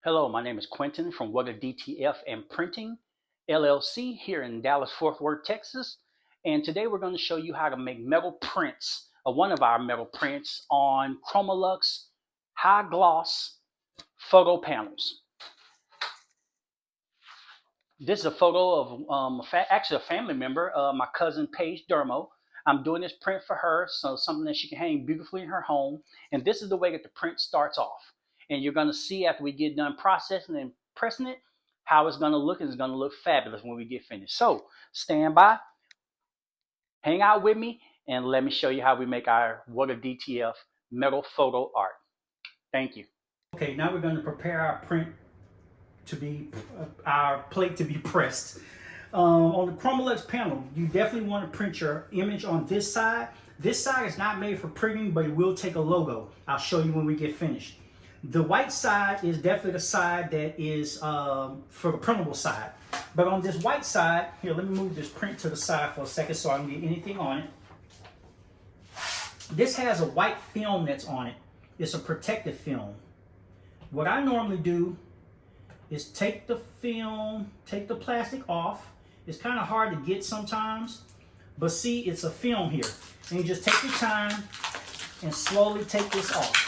Hello, my name is Quentin from What a DTF and Printing LLC here in Dallas, Fort Worth, Texas. And today we're going to show you how to make metal prints, one of our metal prints on Chromolux high gloss photo panels. This is a photo of actually a family member, my cousin Paige. I'm doing this print for her, so something that she can hang beautifully in her home. And this is the way that the print starts off. And you're going to see after we get done processing and pressing it, how it's going to look, and it's going to look fabulous when we get finished. So stand by, hang out with me, and let me show you how we make our What a DTF metal photo art. Thank you. Okay, now we're going to prepare our print to be, our plate to be pressed. On the Chromolux panel, you definitely want to print your image on this side. This side is not made for printing, but it will take a logo. I'll show you when we get finished. The white side is definitely the side that is for the printable side. But on this white side, here, let me move this print to the side for a second so I can get anything on it. This has a white film that's on it. It's a protective film. What I normally do is take the film, take the plastic off. It's kind of hard to get sometimes, but see, it's a film here. And you just take your time and slowly take this off.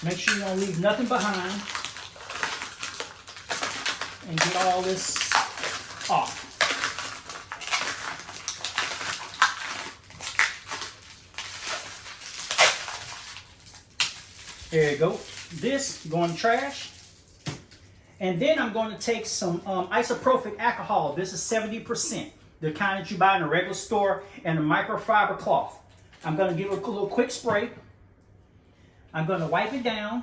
Make sure you don't leave nothing behind and get all this off. There you go. This going to trash. And then I'm going to take some isopropyl alcohol. This is 70%, the kind that you buy in a regular store, and a microfiber cloth. I'm going to give it a little quick spray. I'm going to wipe it down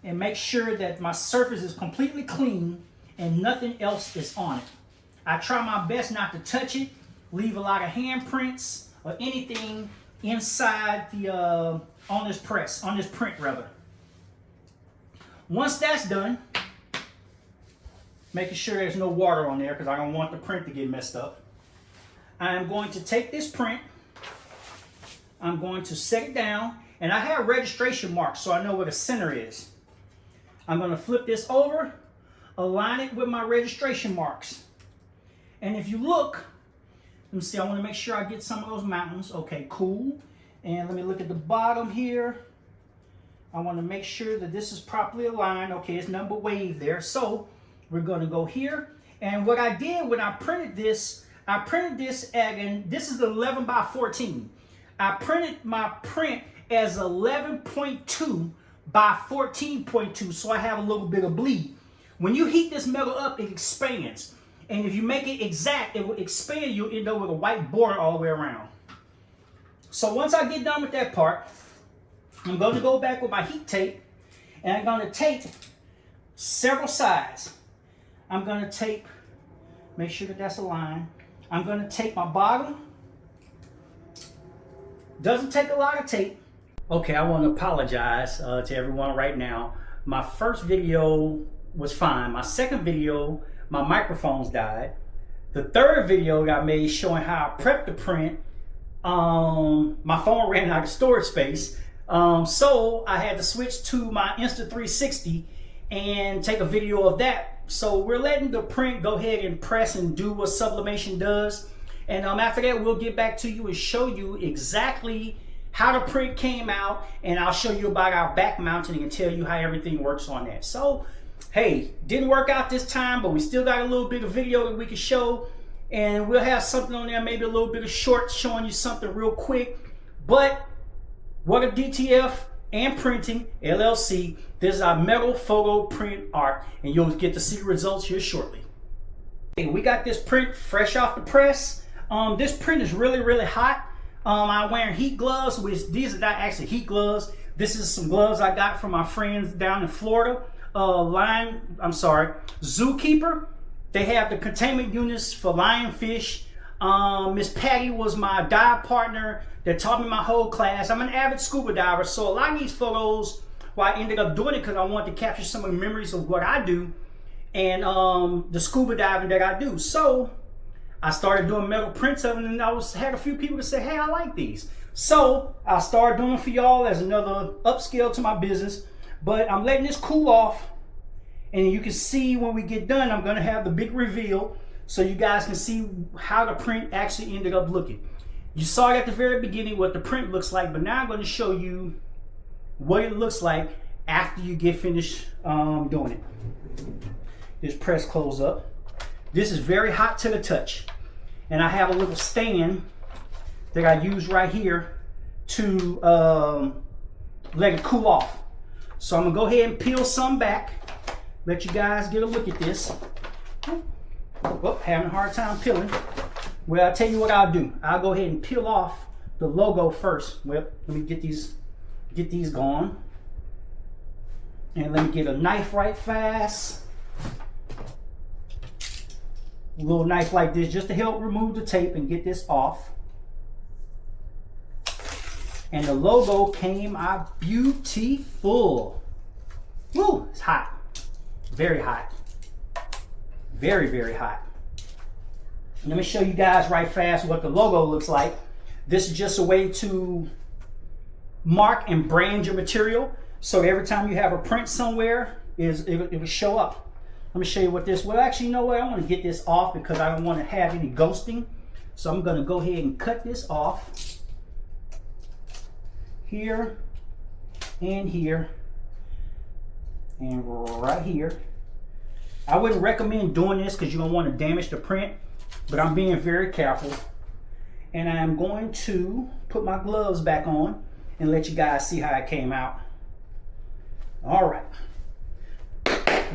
and make sure that my surface is completely clean and nothing else is on it. I try my best not to touch it, leave a lot of handprints or anything inside the on this print rather. Once that's done, making sure there's no water on there because I don't want the print to get messed up, I'm going to take this print, I'm going to set it down, and I have registration marks so I know where the center is. I'm going to flip this over, align it with my registration marks. And if you look, let me see, I want to make sure I get some of those mountains. Okay, cool. And let me look at the bottom here. I want to make sure that this is properly aligned. Okay, it's number wave there. So we're going to go here. And what I did when I printed this and this is 11 by 14. I printed my print as 11.2 by 14.2, so I have a little bit of bleed. When you heat this metal up, it expands. And if you make it exact, it will expand. You'll end up with a white border all the way around. So once I get done with that part, I'm going to go back with my heat tape, and I'm going to tape several sides. I'm going to tape, make sure that that's aligned. I'm going to tape my bottom. Doesn't take a lot of tape. Okay, I want to apologize to everyone right now. My first video was fine. My second video, my microphones died. The third video that I made showing how I prepped the print, my phone ran out of storage space. So I had to switch to my Insta360 and take a video of that. So we're letting the print go ahead and press and do what sublimation does. And after that, we'll get back to you and show you exactly how the print came out, and I'll show you about our back mounting and tell you how everything works on that. So, hey, didn't work out this time, but we still got a little bit of video that we can show, and we'll have something on there, maybe a little bit of shorts showing you something real quick. But What a DTF and Printing LLC, this is our metal photo print art, and you'll get to see the results here shortly. Hey, we got this print fresh off the press. This print is really, really hot. I'm wearing heat gloves, which these are not actually heat gloves. This is some gloves I got from my friends down in Florida. Zookeeper. They have the containment units for lionfish. Miss Patty was my dive partner that taught me my whole class. I'm an avid scuba diver, so a lot of these photos, well, I ended up doing it because I wanted to capture some of the memories of what I do and the scuba diving that I do. So I started doing metal prints of them, and had a few people that say, hey, I like these. So I started doing them for y'all as another upscale to my business. But I'm letting this cool off, and you can see when we get done, I'm gonna have the big reveal so you guys can see how the print actually ended up looking. You saw it at the very beginning what the print looks like, but now I'm gonna show you what it looks like after you get finished doing it. Just press close up. This is very hot to the touch. And I have a little stand that I use right here to let it cool off. So I'm gonna go ahead and peel some back. Let you guys get a look at this. Oh, having a hard time peeling. Well, I'll tell you what I'll do. I'll go ahead and peel off the logo first. Well, let me get these going. And let me get a knife right fast. A little knife like this just to help remove the tape and get this off. And the logo came out beautiful. Woo, it's hot. Very hot. Very, very hot. Let me show you guys right fast what the logo looks like. This is just a way to mark and brand your material. So every time you have a print somewhere, it will show up. Let me show you what this, well actually you know what, I want to get this off because I don't want to have any ghosting. So I'm going to go ahead and cut this off. Here and here and right here. I wouldn't recommend doing this because you don't want to damage the print, but I'm being very careful. And I'm going to put my gloves back on and let you guys see how it came out. All right.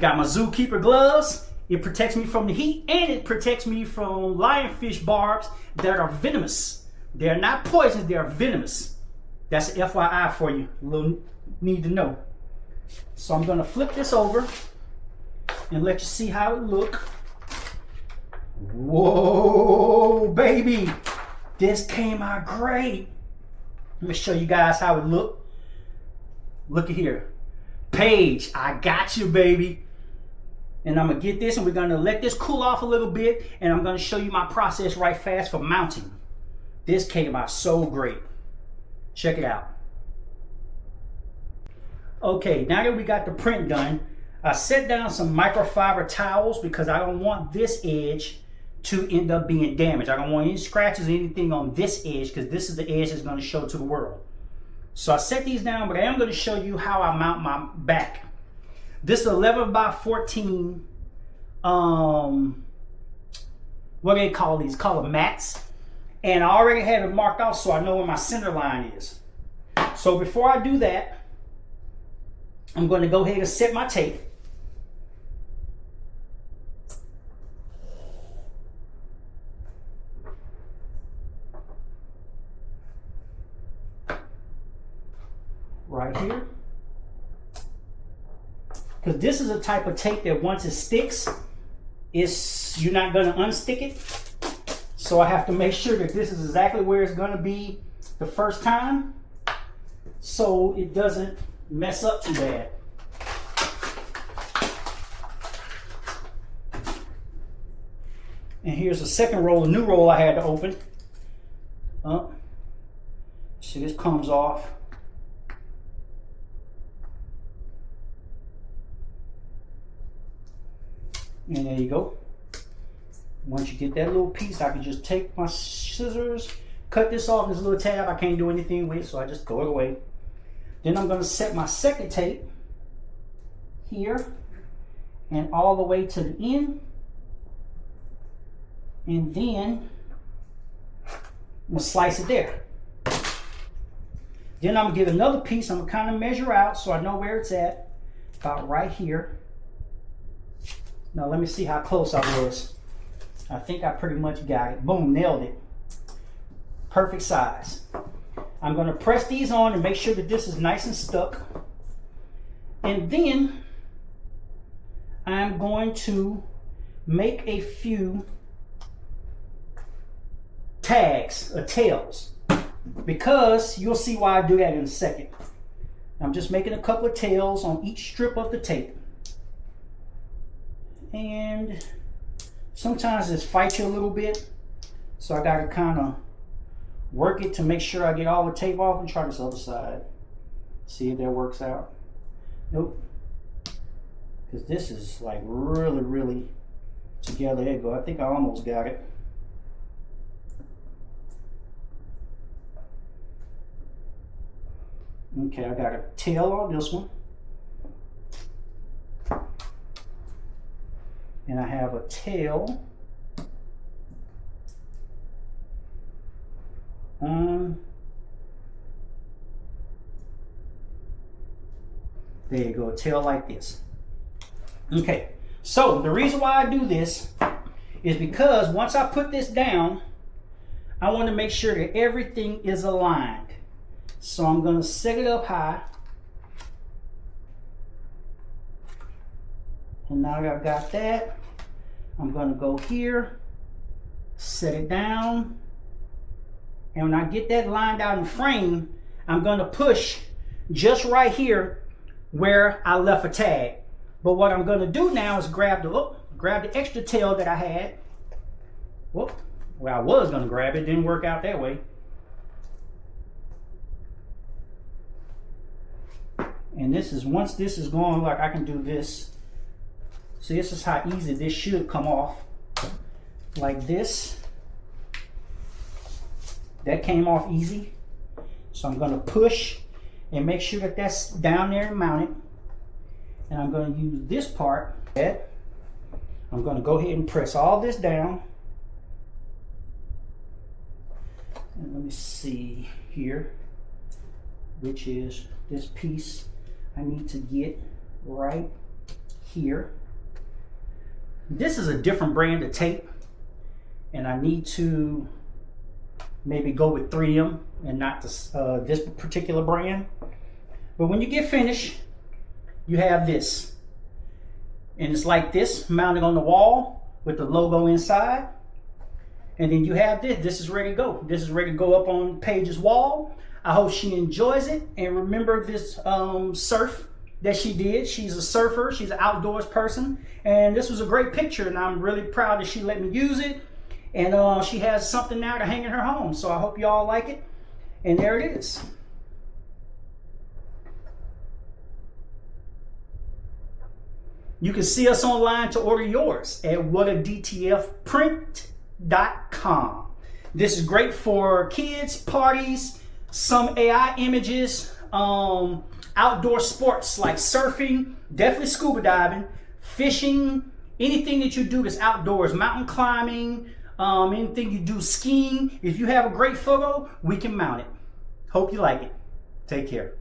Got my zookeeper gloves. It protects me from the heat and it protects me from lionfish barbs that are venomous. They're not poisonous, they're venomous. That's an FYI for you, a little need to know. So I'm gonna flip this over and let you see how it look. Whoa, baby, this came out great. Let me show you guys how it looked. Look at here. Paige, I got you, baby. And I'm gonna get this and we're gonna let this cool off a little bit and I'm gonna show you my process right fast for mounting. This came out so great. Check it out. Okay, now that we got the print done, I set down some microfiber towels because I don't want this edge to end up being damaged. I don't want any scratches or anything on this edge because this is the edge that's gonna show to the world. So I set these down, but I am going to show you how I mount my back. This is 11 by 14, what do they call these? Call them mats. And I already have it marked off so I know where my center line is. So before I do that, I'm going to go ahead and set my tape. Right here, because this is a type of tape that once it sticks, you're not going to unstick it. So I have to make sure that this is exactly where it's going to be the first time, so it doesn't mess up too bad. And here's the second roll, a new roll I had to open. See, this comes off. And there you go. Once you get that little piece, I can just take my scissors, cut this off this little tab. I can't do anything with it, so I just throw it away. Then I'm going to set my second tape here and all the way to the end. And then I'm going to slice it there. Then I'm going to get another piece. I'm going to kind of measure out so I know where it's at. About right here. Now let me see how close I was. I think I pretty much got it. Boom, nailed it. Perfect size. I'm going to press these on and make sure that this is nice and stuck. And then I'm going to make a few tags or tails, because you'll see why I do that in a second. I'm just making a couple of tails on each strip of the tape. And sometimes this fights you a little bit, so I gotta kind of work it to make sure I get all the tape off. And try this other side, see if that works out. Nope. Because this is like really together. There you go. I think I almost got it. Okay, I got a tail on this one. And I have a tail on. There you go, a tail like this. Okay, so the reason why I do this is because once I put this down, I want to make sure that everything is aligned. So I'm going to set it up high. And now I've got that. I'm going to go here, set it down. And when I get that lined out in frame, I'm going to push just right here where I left a tag. But what I'm going to do now is grab the extra tail that I had. Whoop. Well, I was going to grab it, didn't work out that way. And this is, once this is going, like I can do this. See, this is how easy this should come off. Like this. That came off easy. So I'm going to push and make sure that that's down there and mounted. And I'm going to use this part. I'm going to go ahead and press all this down. And let me see here, which is this piece I need to get right here. This is a different brand of tape, and I need to maybe go with 3M and not this particular brand. But when you get finished, you have this, and it's like this, mounted on the wall with the logo inside. And then you have this. This is ready to go. This is ready to go up on Paige's wall. I hope she enjoys it. And remember this surf that she did. She's a surfer. She's an outdoors person. And this was a great picture, and I'm really proud that she let me use it. And she has something now to hang in her home. So I hope you all like it. And there it is. You can see us online to order yours at whatadtfprint.com. This is great for kids, parties, some AI images, outdoor sports like surfing, definitely scuba diving, fishing, anything that you do that's outdoors, mountain climbing, anything you do, skiing. If you have a great photo, we can mount it. Hope you like it. Take care.